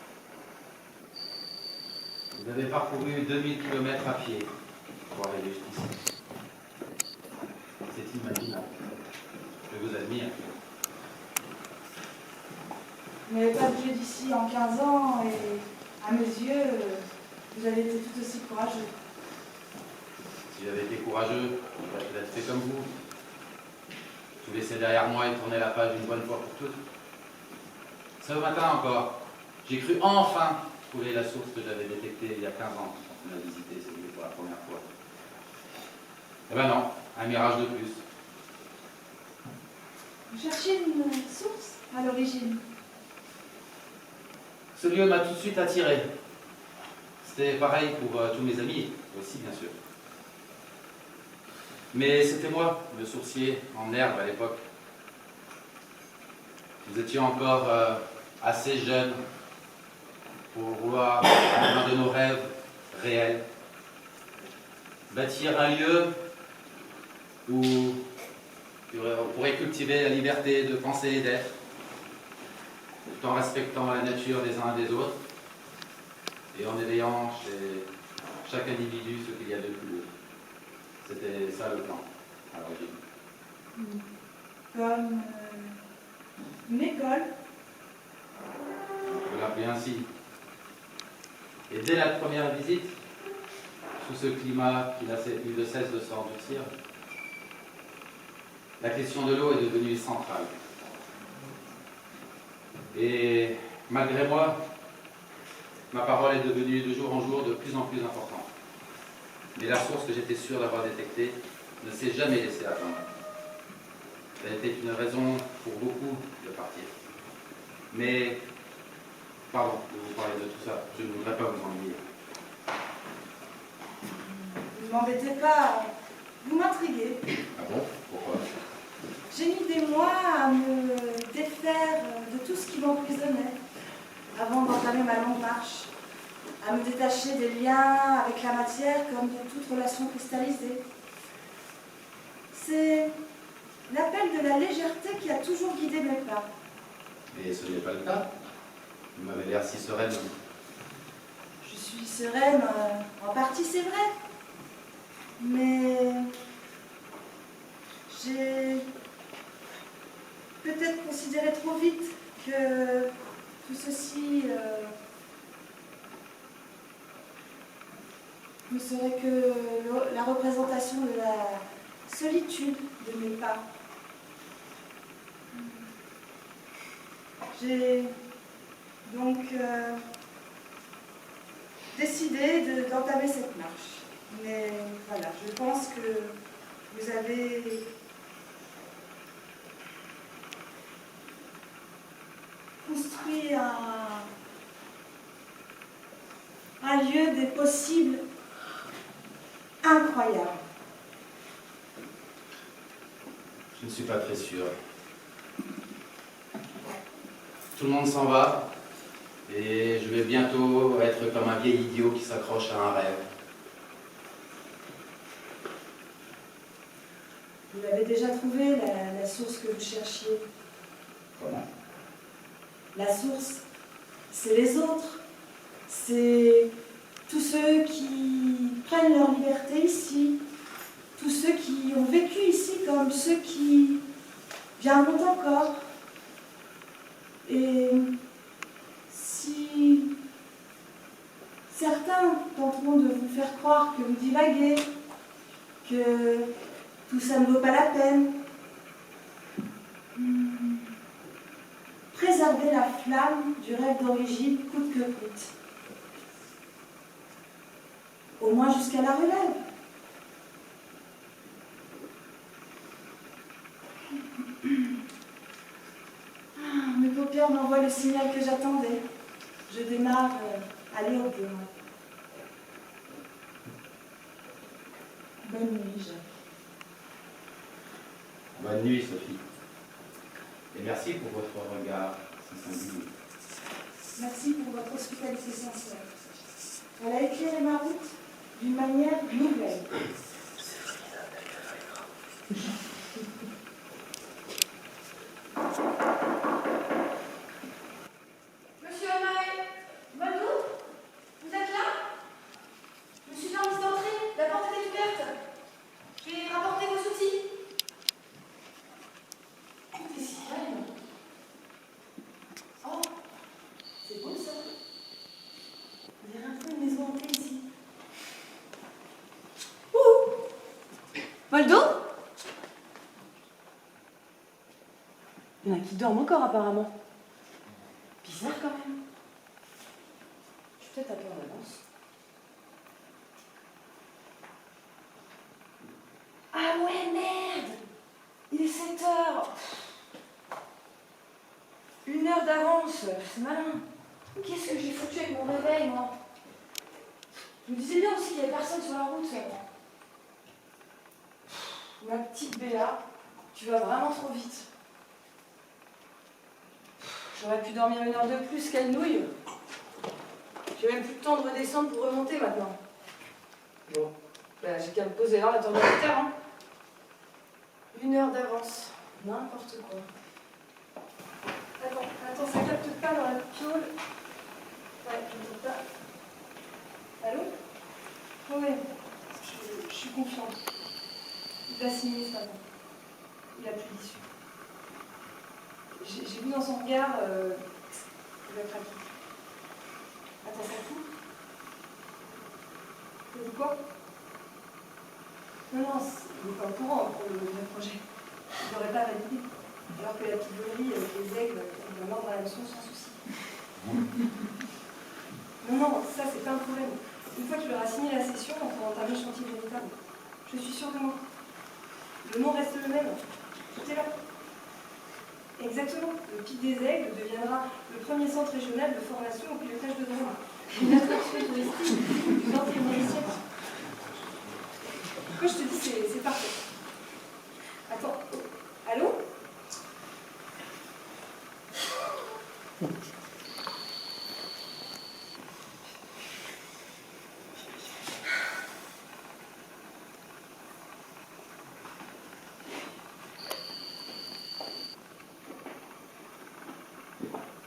Vous avez parcouru 2000 km à pied pour arriver jusqu'ici. C'est inimaginable. Je vous admire. Vous n'avez pas bougé d'ici en 15 ans et, à mes yeux, vous avez été tout aussi courageux. Si j'avais été courageux, j'aurais peut-être fait comme vous. Tout laisser derrière moi et tourner la page une bonne fois pour toutes. Ce matin encore, j'ai cru enfin trouver la source que j'avais détectée il y a 15 ans quand on a visité cette ville pour la première fois. Eh ben non, un mirage de plus. Vous cherchiez une source à l'origine? Ce lieu m'a tout de suite attiré. C'était pareil pour tous mes amis, aussi bien sûr. Mais c'était moi, le sourcier en herbe à l'époque. Nous étions encore assez jeunes pour vouloir un de nos rêves réels. Bâtir un lieu où on pourrait cultiver la liberté de penser et d'être, tout en respectant la nature des uns et des autres, et en éveillant chez chaque individu ce qu'il y a de plus beau. C'était ça le plan, à l'origine. Comme une école. On peut l'appeler ainsi. Et dès la première visite, sous ce climat qui n'a eu de cesse de s'endurcir, la question de l'eau est devenue centrale. Et malgré moi, ma parole est devenue de jour en jour de plus en plus importante. Mais la source que j'étais sûr d'avoir détectée ne s'est jamais laissée attendre. Ça a été une raison pour beaucoup de partir. Mais, pardon de vous parler de tout ça, je ne voudrais pas vous ennuyer. Ne m'embêtez pas, vous m'intriguez. Ah bon? Pourquoi? J'ai mis des mois à me défaire de tout ce qui m'emprisonnait avant d'entamer ma longue marche, à me détacher des liens avec la matière comme de toute relation cristallisée. C'est l'appel de la légèreté qui a toujours guidé mes pas. Et ce n'est pas le cas. Vous m'avez l'air si sereine. Je suis sereine, en partie c'est vrai, mais j'ai peut-être considéré trop vite que tout ceci ne serait que la représentation de la solitude de mes pas. J'ai donc décidé d'entamer cette marche. Mais voilà, je pense que vous avez construit un lieu des possibles incroyable. Je ne suis pas très sûr. Tout le monde s'en va, et je vais bientôt être comme un vieil idiot qui s'accroche à un rêve. Vous avez déjà trouvé la source que vous cherchiez? Comment? La source, c'est les autres. C'est tous ceux qui prennent leur liberté ici. Tous ceux qui ont vécu ici comme ceux qui viendront encore. Et si certains tenteront de vous faire croire que vous divaguez, que tout ça ne vaut pas la peine, préservez la flamme du rêve d'origine coûte que coûte. Au moins jusqu'à la relève. cœur m'envoie le signal que j'attendais. Je démarre à l'aube demain. Bonne nuit, Jacques. Bonne nuit, Sophie. Et merci pour votre regard si singulier. Merci pour votre hospitalité sincère. Elle a éclairé ma route d'une manière nouvelle. Monsieur Amael, Maldou, vous êtes là? Je me suis permis d'entrer, la porte était ouverte. J'ai rapporté vos outils. C'est si calme. Oh, c'est beau ça. On dirait un peu une maison hantée ici. Moldo? Il y en a qui dorment encore apparemment. Bizarre quand même. Je suis peut-être un peu en avance. Ah ouais, merde! Il est 7 heures. 1 heure d'avance, c'est malin. Qu'est-ce que j'ai foutu avec mon réveil, moi? Je me disais bien aussi qu'il n'y avait personne sur la route. Ma petite Béa, tu vas vraiment trop vite. J'aurais pu dormir 1 heure de plus qu'elle nouille. J'ai même plus le temps de redescendre pour remonter maintenant. Bon, bah, j'ai qu'à me poser là en attendant le terre, hein. 1 heure d'avance, n'importe quoi. Attends, ça capte pas dans la piole. Ouais, je ne sais pas. Allô? Ouais, je suis confiante. Il va signer ce matin. Il a plus d'issue. J'ai vu dans son regard, il va craquer. Attends, ça fout? T'as dit quoi? Non, il n'est pas au courant pour le projet. Il n'aurait pas validé. Alors que la petite volerie avec les aigles, il va mordre à la leçon sans souci. Non, ça c'est pas un problème. Une fois qu'il aura signé la session, on pourra entamer le chantier véritable. Je suis sûre de moi. Le nom reste le même. Tout est là. Exactement. Le Pic des Aigles deviendra le premier centre régional de formation au pilotage de drone. Une attraction touristique du XXIe siècle. Pourquoi je te dis c'est parfait. Attends. Allô?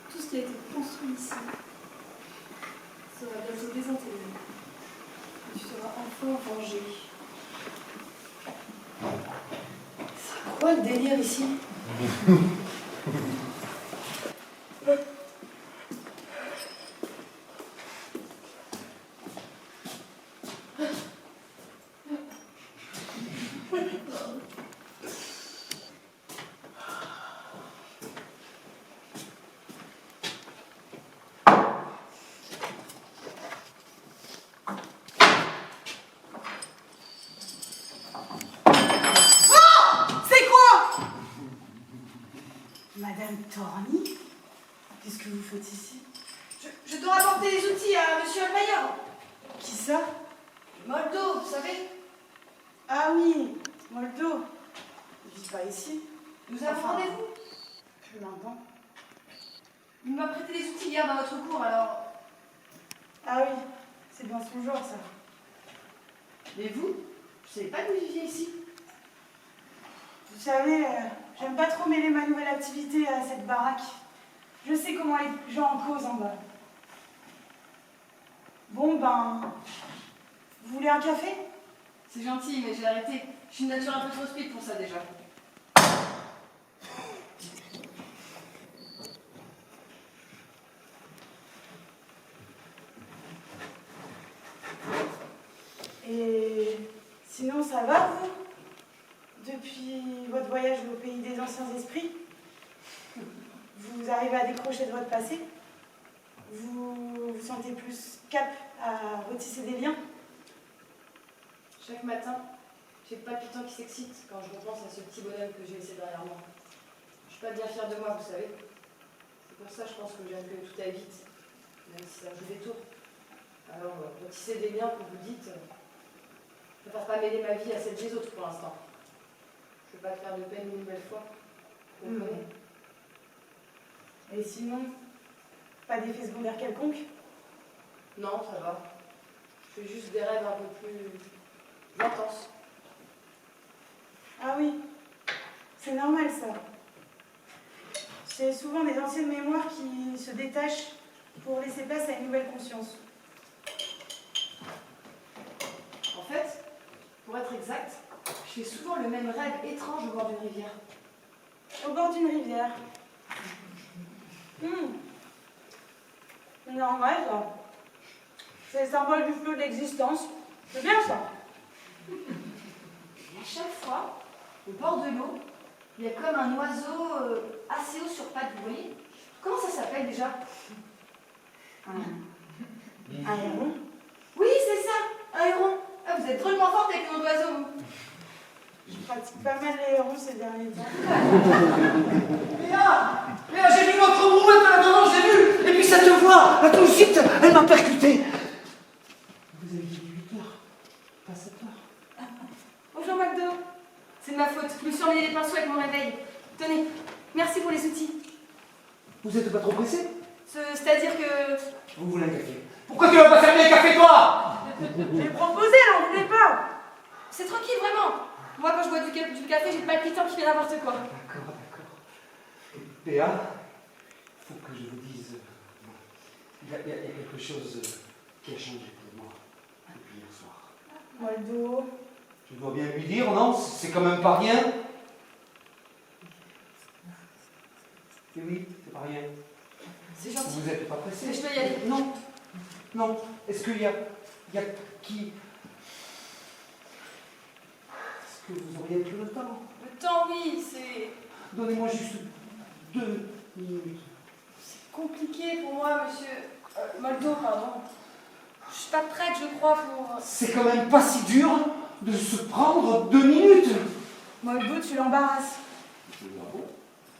Tout ce qui a été construit ici sera bientôt désintégré. Et tu seras enfin vengé. C'est quoi le délire ici? Madame Torny, qu'est-ce que vous faites ici? Je dois apporter les outils à Monsieur Almayer. Qui ça? Moldo, vous savez? Ah oui, Moldo. Il vit pas ici. Nous avons rendez-vous. Plus maintenant. Il m'a prêté les outils hier dans votre cours, alors... Ah oui, c'est bien son genre ça. Mais vous? Je savais pas que vous viviez ici. Vous savez, j'aime pas trop mêler ma nouvelle activité à cette baraque. Je sais comment les gens en causent en bas. Bon ben, vous voulez un café? C'est gentil, mais j'ai arrêté. Je suis une nature un peu trop speed pour ça déjà. Et sinon ça va vous? Depuis votre voyage au pays des anciens esprits, vous arrivez à décrocher de votre passé? Vous vous sentez plus cap à retisser des liens? Chaque matin, j'ai le palpitant qui s'excite quand je repense à ce petit bonhomme que j'ai laissé derrière moi. Je suis pas bien fière de moi, vous savez. C'est Pour ça, je pense que j'aime que tout aille vite, même si ça joue des tours. Alors, retisser des liens, comme vous dites, je ne préfère pas mêler ma vie à celle des autres pour l'instant. Je ne veux pas te faire de peine une nouvelle fois. Vous comprenez? Et sinon, pas d'effet secondaire quelconque? Non, ça va. Je fais juste des rêves un peu plus intenses. Ah oui, c'est normal ça. C'est souvent des anciennes mémoires qui se détachent pour laisser place à une nouvelle conscience. En fait, pour être exact, je fais souvent le même rêve étrange au bord d'une rivière. Au bord d'une rivière. C'est normal ça. C'est le symbole du flot de l'existence. C'est bien ça. Et à chaque fois, au bord de l'eau, il y a comme un oiseau assez haut sur pattes, vous voyez? Comment ça s'appelle déjà? Un héron. Oui, c'est ça, un héron. Ah, vous êtes drôlement forte avec le nom d'oiseau, vous. Je pratique pas mal les hérons ces derniers temps. Léa, j'ai vu votre brouette là-dedans, j'ai vu. Et puis cette voix, là tout de suite, elle m'a percuté. Vous avez dit 8 heures, pas 7 heures. Bonjour McDo. C'est de ma faute, je me suis emmêlé les pinceaux avec mon réveil. Tenez, merci pour les outils. Vous êtes pas trop pressé? C'est-à-dire que... Vous voulez un café? Pourquoi tu vas pas servir un café, toi? J'ai proposé, elle n'en voulait pas. C'est tranquille, vraiment. Moi, quand je bois du café, j'ai le palpitant qui fait n'importe quoi. D'accord. Léa, il faut que je vous dise... Il y a quelque chose qui a changé pour moi depuis hier soir. Moldo. Je dois bien lui dire, non? C'est quand même pas rien. Et oui, c'est pas rien. C'est gentil. Vous n'êtes pas pressé? Mais je dois y aller. Non. Est-ce qu'il y a qui... Est-ce que vous auriez plus le temps? Le temps, oui, c'est... Donnez-moi juste 2 minutes. C'est compliqué pour moi, monsieur... Moldo, pardon. Je suis pas prête, je crois, pour... C'est quand même pas si dur de se prendre 2 minutes. Moldo, tu l'embarrasses. Je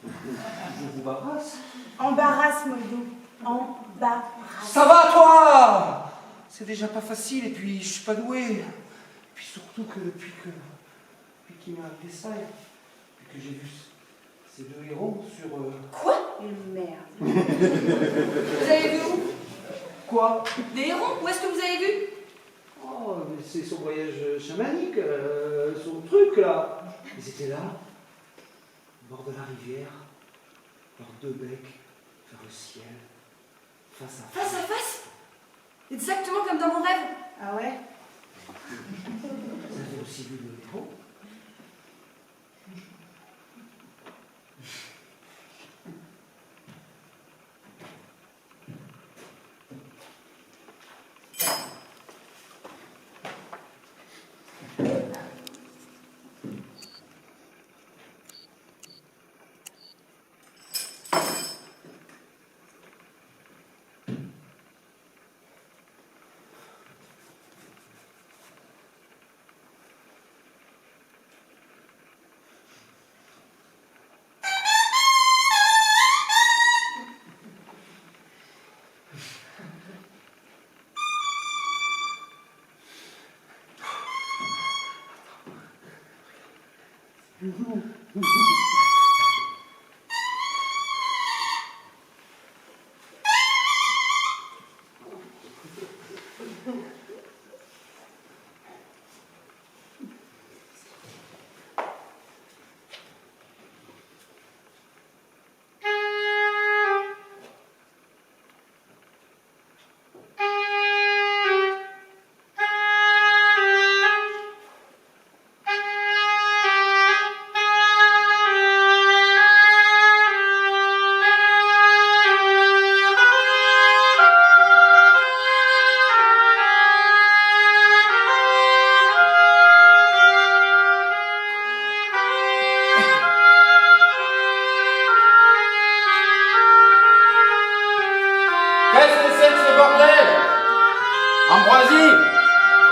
vous embarrasse. Embarrasse, Moldo. Embarrasse. Ça va, toi? C'est déjà pas facile, et puis je suis pas doué. Et puis surtout que depuis qu'il m'a appelé ça, et que j'ai vu ces 2 héros sur... Quoi? Une merde. Vous avez vu où? Quoi? Des hérons? Où est-ce que vous avez vu? Oh, mais c'est son voyage chamanique, son truc, là. Ils étaient là, au bord de la rivière, leurs 2 becs vers le ciel, face à face. Face à face? Exactement comme dans mon rêve. Ah ouais? Vous avez aussi vu le héros?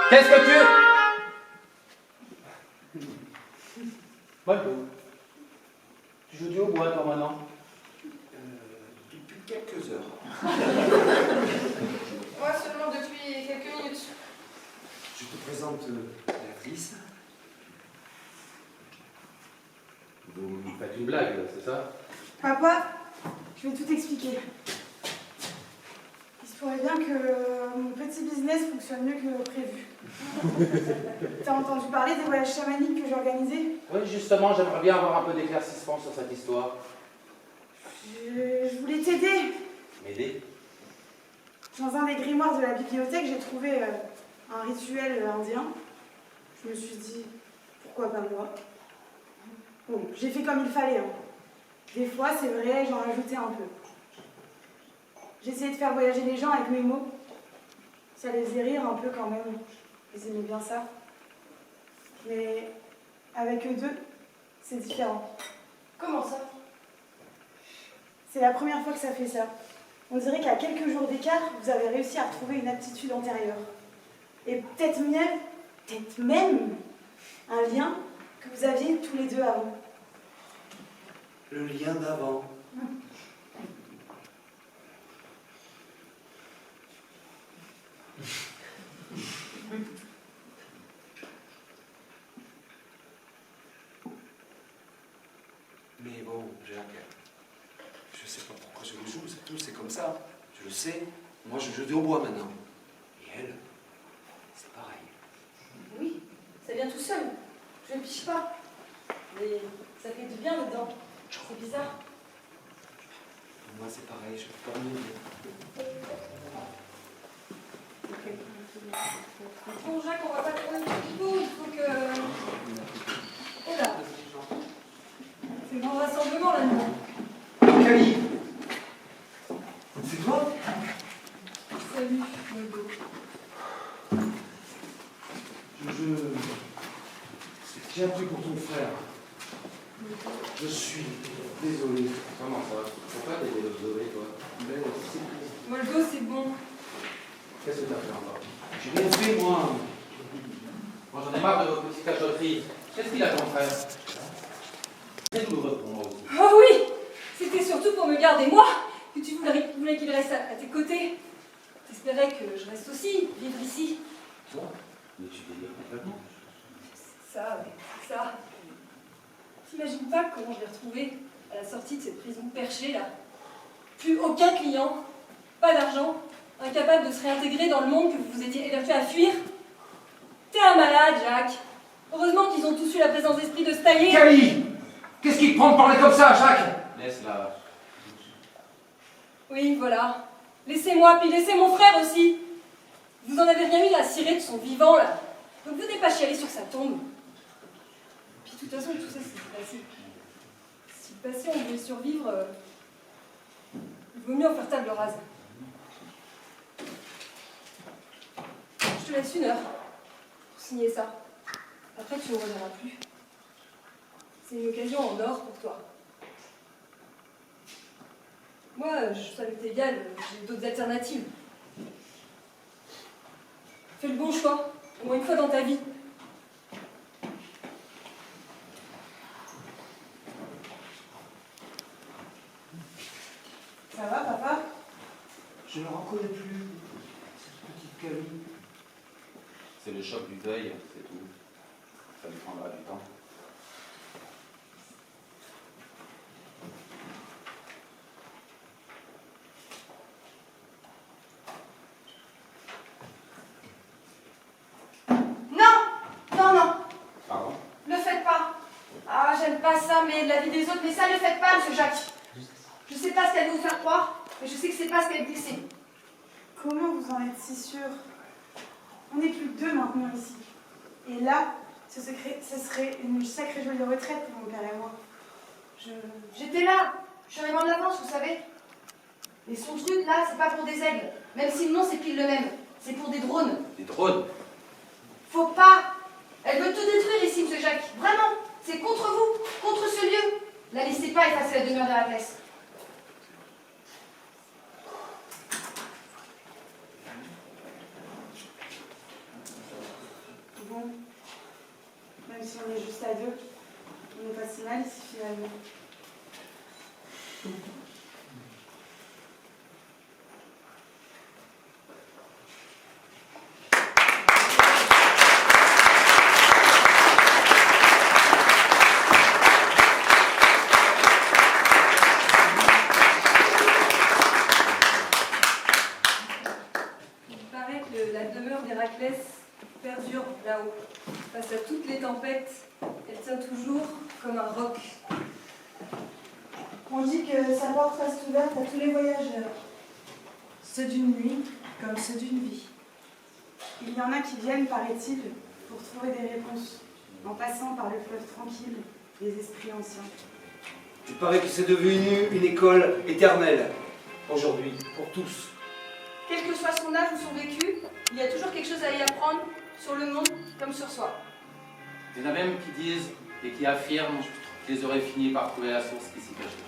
Qu'est-ce que tu... Moldo. Tu joues du hautbois, toi, maintenant? Moi seulement depuis quelques minutes. Je te présente Béatrice. Vous me faites une blague, c'est ça? Papa, je vais tout expliquer. Il se pourrait bien que mon petit business fonctionne mieux que prévu. T'as entendu parler des voyages chamaniques que j'ai organisés? Oui, justement, j'aimerais bien avoir un peu d'éclaircissement sur cette histoire. Je voulais t'aider. M'aider? Dans un des grimoires de la bibliothèque, j'ai trouvé un rituel indien. Je me suis dit, pourquoi pas moi? Bon, j'ai fait comme il fallait. Hein. Des fois, c'est vrai, j'en rajoutais un peu. J'essayais de faire voyager les gens avec mes mots. Ça les faisait rire un peu quand même. Ils aimaient bien ça. Mais avec eux deux, c'est différent. Comment ça? C'est la première fois que ça fait ça. On dirait qu'à quelques jours d'écart, vous avez réussi à retrouver une aptitude antérieure. Et peut-être même un lien que vous aviez tous les deux avant. Le lien d'avant. Mais bon, Jacques, je sais pas pourquoi je le joue, c'est tout, c'est comme ça. Je le sais. Moi, je joue au bois maintenant. Et elle, c'est pareil. Oui, ça vient tout seul. Je ne piche pas. Mais ça fait du bien dedans. C'est bizarre. Moi, c'est pareil, je peux pas mieux dire. Bon, Jacques, on va pas trop du tout. Il faut que... Oh là. C'est grand rassemblement là-dedans. Cali! C'est toi? Salut, Moldo. J'ai appris pour ton frère. Je suis désolé. Comment ça? Pourquoi t'es désolé, toi? Mais c'est... Moldo, c'est bon. Qu'est-ce que t'as fait encore? J'ai rien fait, moi. Moi, j'en ai marre de vos petites cachotteries. Qu'est-ce qu'il a, ton frère? C'est douloureux pour moi aussi. Oh oui! C'était surtout pour me garder moi que tu voulais qu'il reste à tes côtés. T'espérais que je reste aussi, vivre ici. Toi? Mais tu délires complètement. C'est ça, ouais, c'est ça. T'imagines pas comment je l'ai retrouvé à la sortie de cette prison perchée là. Plus aucun client, pas d'argent, incapable de se réintégrer dans le monde que vous vous étiez évertué à fuir. T'es un malade, Jacques. Heureusement qu'ils ont tous eu la présence d'esprit de se tailler. Cali! Qu'est-ce qui te prend de parler comme ça, Jacques? Laisse-la. Oui, voilà. Laissez-moi, puis laissez mon frère aussi. Vous en avez rien eu à cirer de son vivant, là. Donc venez pas chialer sur sa tombe. Puis de toute façon, tout ça, c'est du passé. Si le passé, on voulait survivre, il vaut mieux en faire table rase. Je te laisse 1 heure pour signer ça. Après, tu ne me reverras plus. C'est une occasion en or pour toi. Moi, ça m'est égal, j'ai d'autres alternatives. Fais le bon choix, au moins une fois dans ta vie. Ça va, papa? Je ne la reconnais plus, cette petite Cali. C'est le choc du deuil, c'est tout. Ça lui prendra du temps. Non, Pardon? ne le faites pas. Ah, j'aime pas ça, mais de la vie des autres, mais ça ne le faites pas, monsieur Jacques. Je sais pas ce qu'elle veut vous faire croire, mais je sais que c'est pas ce qu'elle dit que c'est. Comment vous en êtes si sûr? On n'est plus que 2 maintenant ici. Et là, ce serait une sacrée jolie retraite pour mon père et moi. J'étais là, je suis arrivée en avance, vous savez. Et son truc là, c'est pas pour des aigles, même si le nom c'est pile le même. C'est pour des drones. Des drones? Faut pas. Elle veut tout détruire ici, monsieur Jacques. Vraiment. C'est contre vous, contre ce lieu. La laissez pas effacer la demeure de la place. Bon, même si on est juste à 2, on n'est pas si mal ici finalement. La demeure d'Héraclès perdure là-haut. Face à toutes les tempêtes, elle tient toujours comme un roc. On dit que sa porte reste ouverte à tous les voyageurs, ceux d'une nuit comme ceux d'une vie. Il y en a qui viennent, paraît-il, pour trouver des réponses, en passant par le fleuve tranquille des esprits anciens. Il paraît que c'est devenu une école éternelle, aujourd'hui, pour tous. Quel que soit son âge ou son vécu, il y a toujours quelque chose à y apprendre sur le monde comme sur soi. Il y en a même qui disent et qui affirment qu'ils auraient fini par trouver la source qui s'y cachait.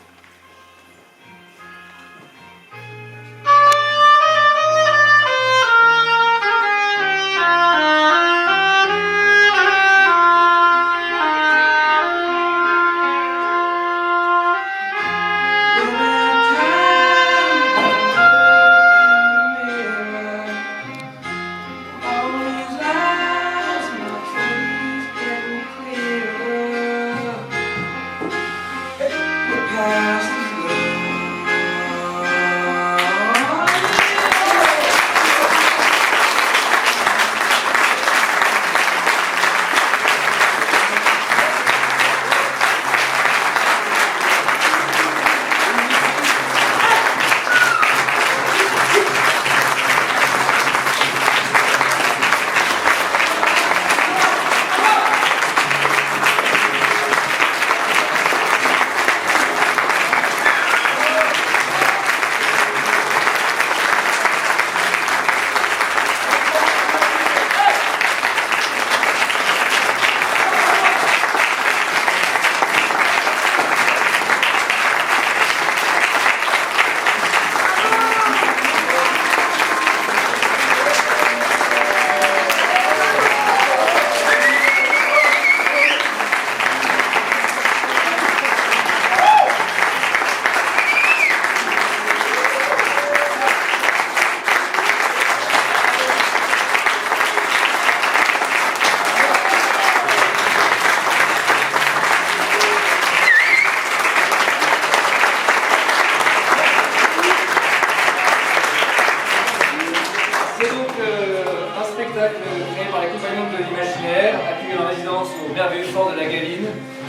Créé par les compagnons de l'imaginaire, accueilli en résidence au merveilleux fort de la Galine.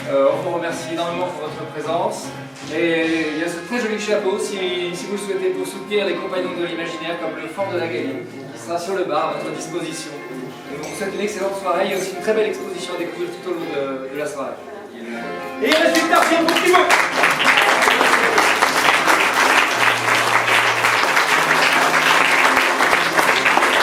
On vous remercie énormément pour votre présence. Et il y a ce très joli chapeau, si vous le souhaitez, pour soutenir les compagnons de l'imaginaire comme le fort de la Galine, qui sera sur le bar à votre disposition. Et on vous souhaite une excellente soirée. Il y a aussi une très belle exposition à découvrir tout au long de la soirée. Et résultat, c'est un petit mot.